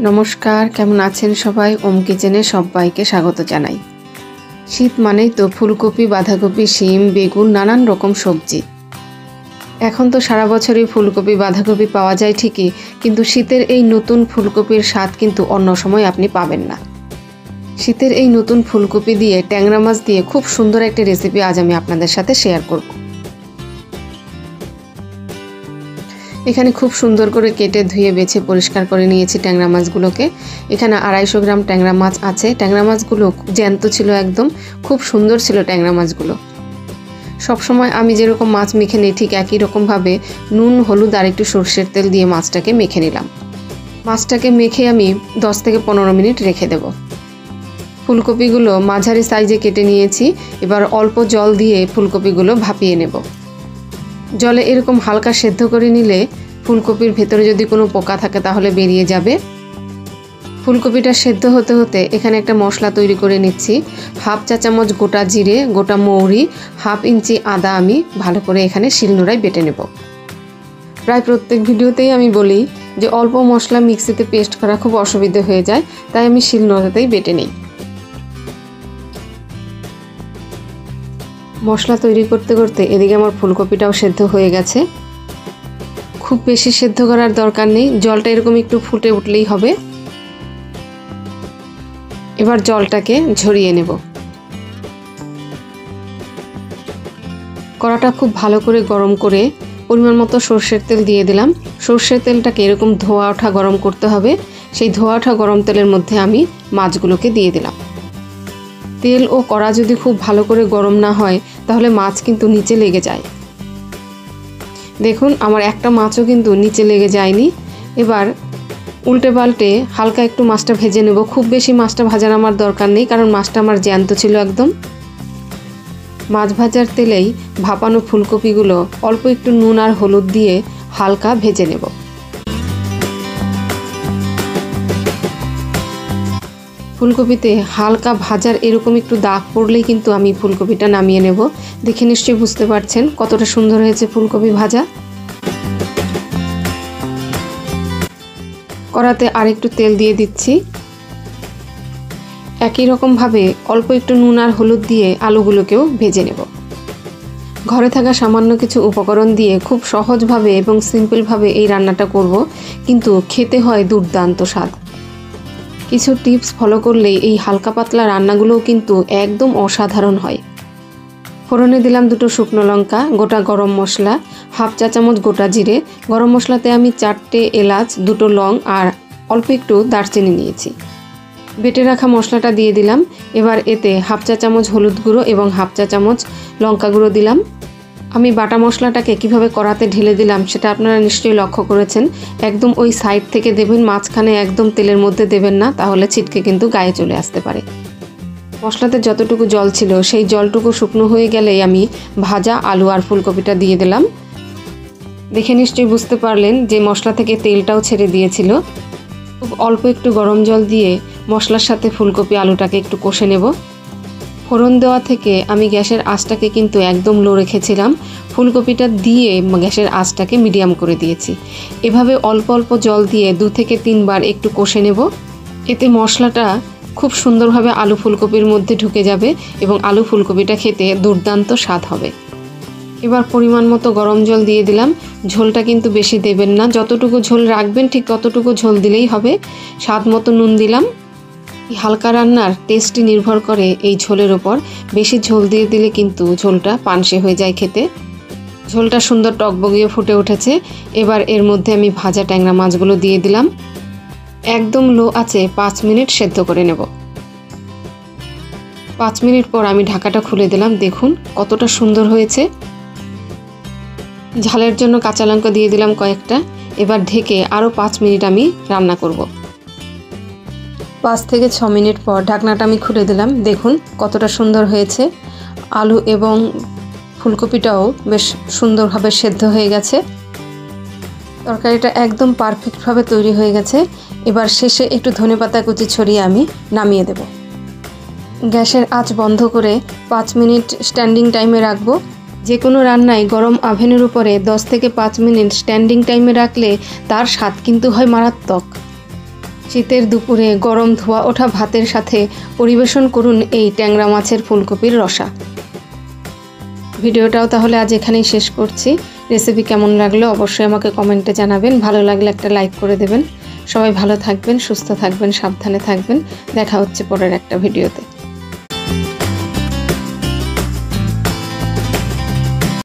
নমস্কার, কেমন আছেন সবাই? ওম কিচেনে সবাইকে স্বাগত জানাই। শীত মানেই তো ফুলকপি, বাঁধাকপি, শিম, বেগুন, নানান রকম সবজি। এখন তো সারা বছরই ফুলকপি, বাঁধাকপি পাওয়া যায় ঠিকই, কিন্তু শীতের এই নতুন ফুলকপির স্বাদ কিন্তু অন্য সময় আপনি পাবেন না। শীতের এই নতুন ফুলকপি দিয়ে ট্যাংরা মাছ দিয়ে খুব সুন্দর একটি রেসিপি আজ আমি আপনাদের সাথে শেয়ার করব। এখানে খুব সুন্দর করে কেটে ধুয়ে বেছে পরিষ্কার করে নিয়েছি ট্যাংরা মাছগুলোকে। এখানে 250 গ্রাম ট্যাংরা মাছ আছে। ট্যাংরা মাছগুলো জ্যান্ত ছিল, একদম খুব সুন্দর ছিল ট্যাংরা মাছগুলো। সবসময় আমি যেরকম মাছ মেখে নিই ঠিক একই রকমভাবে নুন, হলুদ আর একটু সর্ষের তেল দিয়ে মাছটাকে মেখে নিলাম। মাছটাকে মেখে আমি 10 থেকে 15 মিনিট রেখে দেব। ফুলকপিগুলো মাঝারি সাইজে কেটে নিয়েছি। এবার অল্প জল দিয়ে ফুলকপিগুলো ভাপিয়ে নেব। জলে এরকম হালকা সেদ্ধ করে নিলে ফুলকপির ভেতরে যদি কোনো পোকা থাকে তাহলে বেরিয়ে যাবে। ফুলকপিটা সেদ্ধ হতে হতে এখানে একটা মশলা তৈরি করে নিচ্ছি। 1/2 চা চামচ গোটা জিরে, গোটা মৌরি, 1/2 ইঞ্চি আদা আমি ভালো করে এখানে শিলনোড়ায় বেটে নেব। প্রায় প্রত্যেক ভিডিওতেই আমি বলি যে অল্প মশলা মিক্সিতে পেস্ট করা খুব অসুবিধে হয়ে যায়, তাই আমি শিলনোড়াতেই বেটে নিই। মশলা তৈরি করতে করতে এদিকে আমার ফুলকপিটাও সেদ্ধ হয়ে গেছে। খুব বেশি সেদ্ধ করার দরকার নেই, জলটা এরকম একটু ফুটে উঠলেই হবে। এবার জলটাকে ঝরিয়ে নেব। কড়াটা খুব ভালো করে গরম করে পরিমাণ মতো সর্ষের তেল দিয়ে দিলাম। সর্ষের তেলটাকে এরকম ধোয়া ওঠা গরম করতে হবে। সেই ধোয়া ওঠা গরম তেলের মধ্যে আমি মাছগুলোকে দিয়ে দিলাম। তেল ও কড়া যদি খুব ভালো করে গরম না হয় তাহলে মাছ কিন্তু নিচে লেগে যায়। দেখুন আমার একটা মাছও কিন্তু নিচে লেগে যায়নি। এবার উল্টে পাল্টে হালকা একটু মাছটা ভেজে নেব। খুব বেশি মাছটা ভাজার আমার দরকার নেই, কারণ মাছটা আমার জ্যান্ত ছিল একদম। মাছ ভাজার তেলেই ভাপানো ফুলকপিগুলো অল্প একটু নুন আর হলুদ দিয়ে হালকা ভেজে নেব। ফুলকপিতে হালকা ভাজার এরকম একটু দাগ পড়লেই কিন্তু আমি ফুলকপিটা নামিয়ে নেব। দেখে নিশ্চয়ই বুঝতে পারছেন কতটা সুন্দর হয়েছে ফুলকপি ভাজা। কড়াতে আরেকটু তেল দিয়ে দিচ্ছি। একই রকমভাবে অল্প একটু নুন আর হলুদ দিয়ে আলুগুলোকেও ভেজে নেব। ঘরে থাকা সামান্য কিছু উপকরণ দিয়ে খুব সহজভাবে এবং সিম্পলভাবে এই রান্নাটা করব, কিন্তু খেতে হয় দুর্দান্ত স্বাদ। কিছু টিপস ফলো করলেই এই হালকা পাতলা রান্নাগুলোও কিন্তু একদম অসাধারণ হয়। ফোড়নে দিলাম 2টো শুকনো লঙ্কা, গোটা গরম মশলা, 1/2 চা চামচ গোটা জিরে। গরম মশলাতে আমি 4টে এলাচ, 2টো লং আর অল্প একটু দারচিনি নিয়েছি। বেটে রাখা মশলাটা দিয়ে দিলাম। এবার এতে 1/2 চা চামচ হলুদ গুঁড়ো এবং 1/2 চা চামচ লঙ্কা গুঁড়ো দিলাম। আমি বাটা মশলাটাকে কিভাবে কড়াতে ঢেলে দিলাম সেটা আপনারা নিশ্চয়ই লক্ষ্য করেছেন। একদম ওই সাইড থেকে দেবেন, মাঝখানে একদম তেলের মধ্যে দেবেন না, তাহলে ছিটকে কিন্তু গায়ে চলে আসতে পারে। মশলাতে যতটুকু জল ছিল সেই জলটুকু শুকনো হয়ে গেলেই আমি ভাজা আলু আর ফুলকপিটা দিয়ে দিলাম। দেখে নিশ্চয়ই বুঝতে পারলেন যে মশলা থেকে তেলটাও ছেড়ে দিয়েছিল। খুব অল্প একটু গরম জল দিয়ে মশলার সাথে ফুলকপি আলুটাকে একটু কষে নেব। ফোড়ন দেওয়া থেকে আমি গ্যাসের আঁচটাকে কিন্তু একদম লো রেখেছিলাম। ফুলকপিটা দিয়ে গ্যাসের আঁচটাকে মিডিয়াম করে দিয়েছি। এভাবে অল্প অল্প জল দিয়ে 2 থেকে 3 বার একটু কষে নেব। এতে মশলাটা খুব সুন্দরভাবে আলু ফুলকপির মধ্যে ঢুকে যাবে এবং আলু ফুলকপিটা খেতে দুর্দান্ত স্বাদ হবে। এবার পরিমাণ মতো গরম জল দিয়ে দিলাম। ঝোলটা কিন্তু বেশি দেবেন না, যতটুকু ঝোল রাখবেন ঠিক ততটুকু ঝোল দিলেই হবে। স্বাদ মতো নুন দিলাম। হালকা রান্নার টেস্টই নির্ভর করে এই ঝোলের ওপর। বেশি ঝোল দিয়ে দিলে কিন্তু ঝোলটা পানসে হয়ে যায় খেতে। ঝোলটা সুন্দর টকবগিয়ে ফুটে উঠেছে। এবার এর মধ্যে আমি ভাজা ট্যাংরা মাছগুলো দিয়ে দিলাম। একদম লো আঁচে 5 মিনিট সেদ্ধ করে নেব। 5 মিনিট পর আমি ঢাকাটা খুলে দিলাম। দেখুন কতটা সুন্দর হয়েছে। ঝালের জন্য কাঁচা লঙ্কা দিয়ে দিলাম কয়েকটা। এবার ঢেকে আরও 5 মিনিট আমি রান্না করব। 5 থেকে 6 মিনিট পর ঢাকনাটা আমি খুলে দিলাম। দেখুন কতটা সুন্দর হয়েছে। আলু এবং ফুলকপিটাও বেশ সুন্দরভাবে সেদ্ধ হয়ে গেছে। তরকারিটা একদম পারফেক্টভাবে তৈরি হয়ে গেছে। এবার শেষে একটু ধনেপাতা কুচি ছড়িয়ে আমি নামিয়ে দেব। গ্যাসের আঁচ বন্ধ করে 5 মিনিট স্ট্যান্ডিং টাইমে রাখবো। যে কোনো রান্নায় গরম ওভেনের উপরে 10 থেকে 5 মিনিট স্ট্যান্ডিং টাইমে রাখলে তার স্বাদ কিন্তু হয় মারাত্মক। শীতের দুপুরে গরম ধোয়া ওঠা ভাতের সাথে পরিবেশন করুন এই ট্যাংরা মাছের ফুলকপির রসা। ভিডিওটাও তাহলে আজ এখানেই শেষ করছি। রেসিপি কেমন লাগলো অবশ্যই আমাকে কমেন্টে জানাবেন। ভালো লাগলে একটা লাইক করে দেবেন। সবাই ভালো থাকবেন, সুস্থ থাকবেন, সাবধানে থাকবেন। দেখা হচ্ছে পরের একটা ভিডিওতে।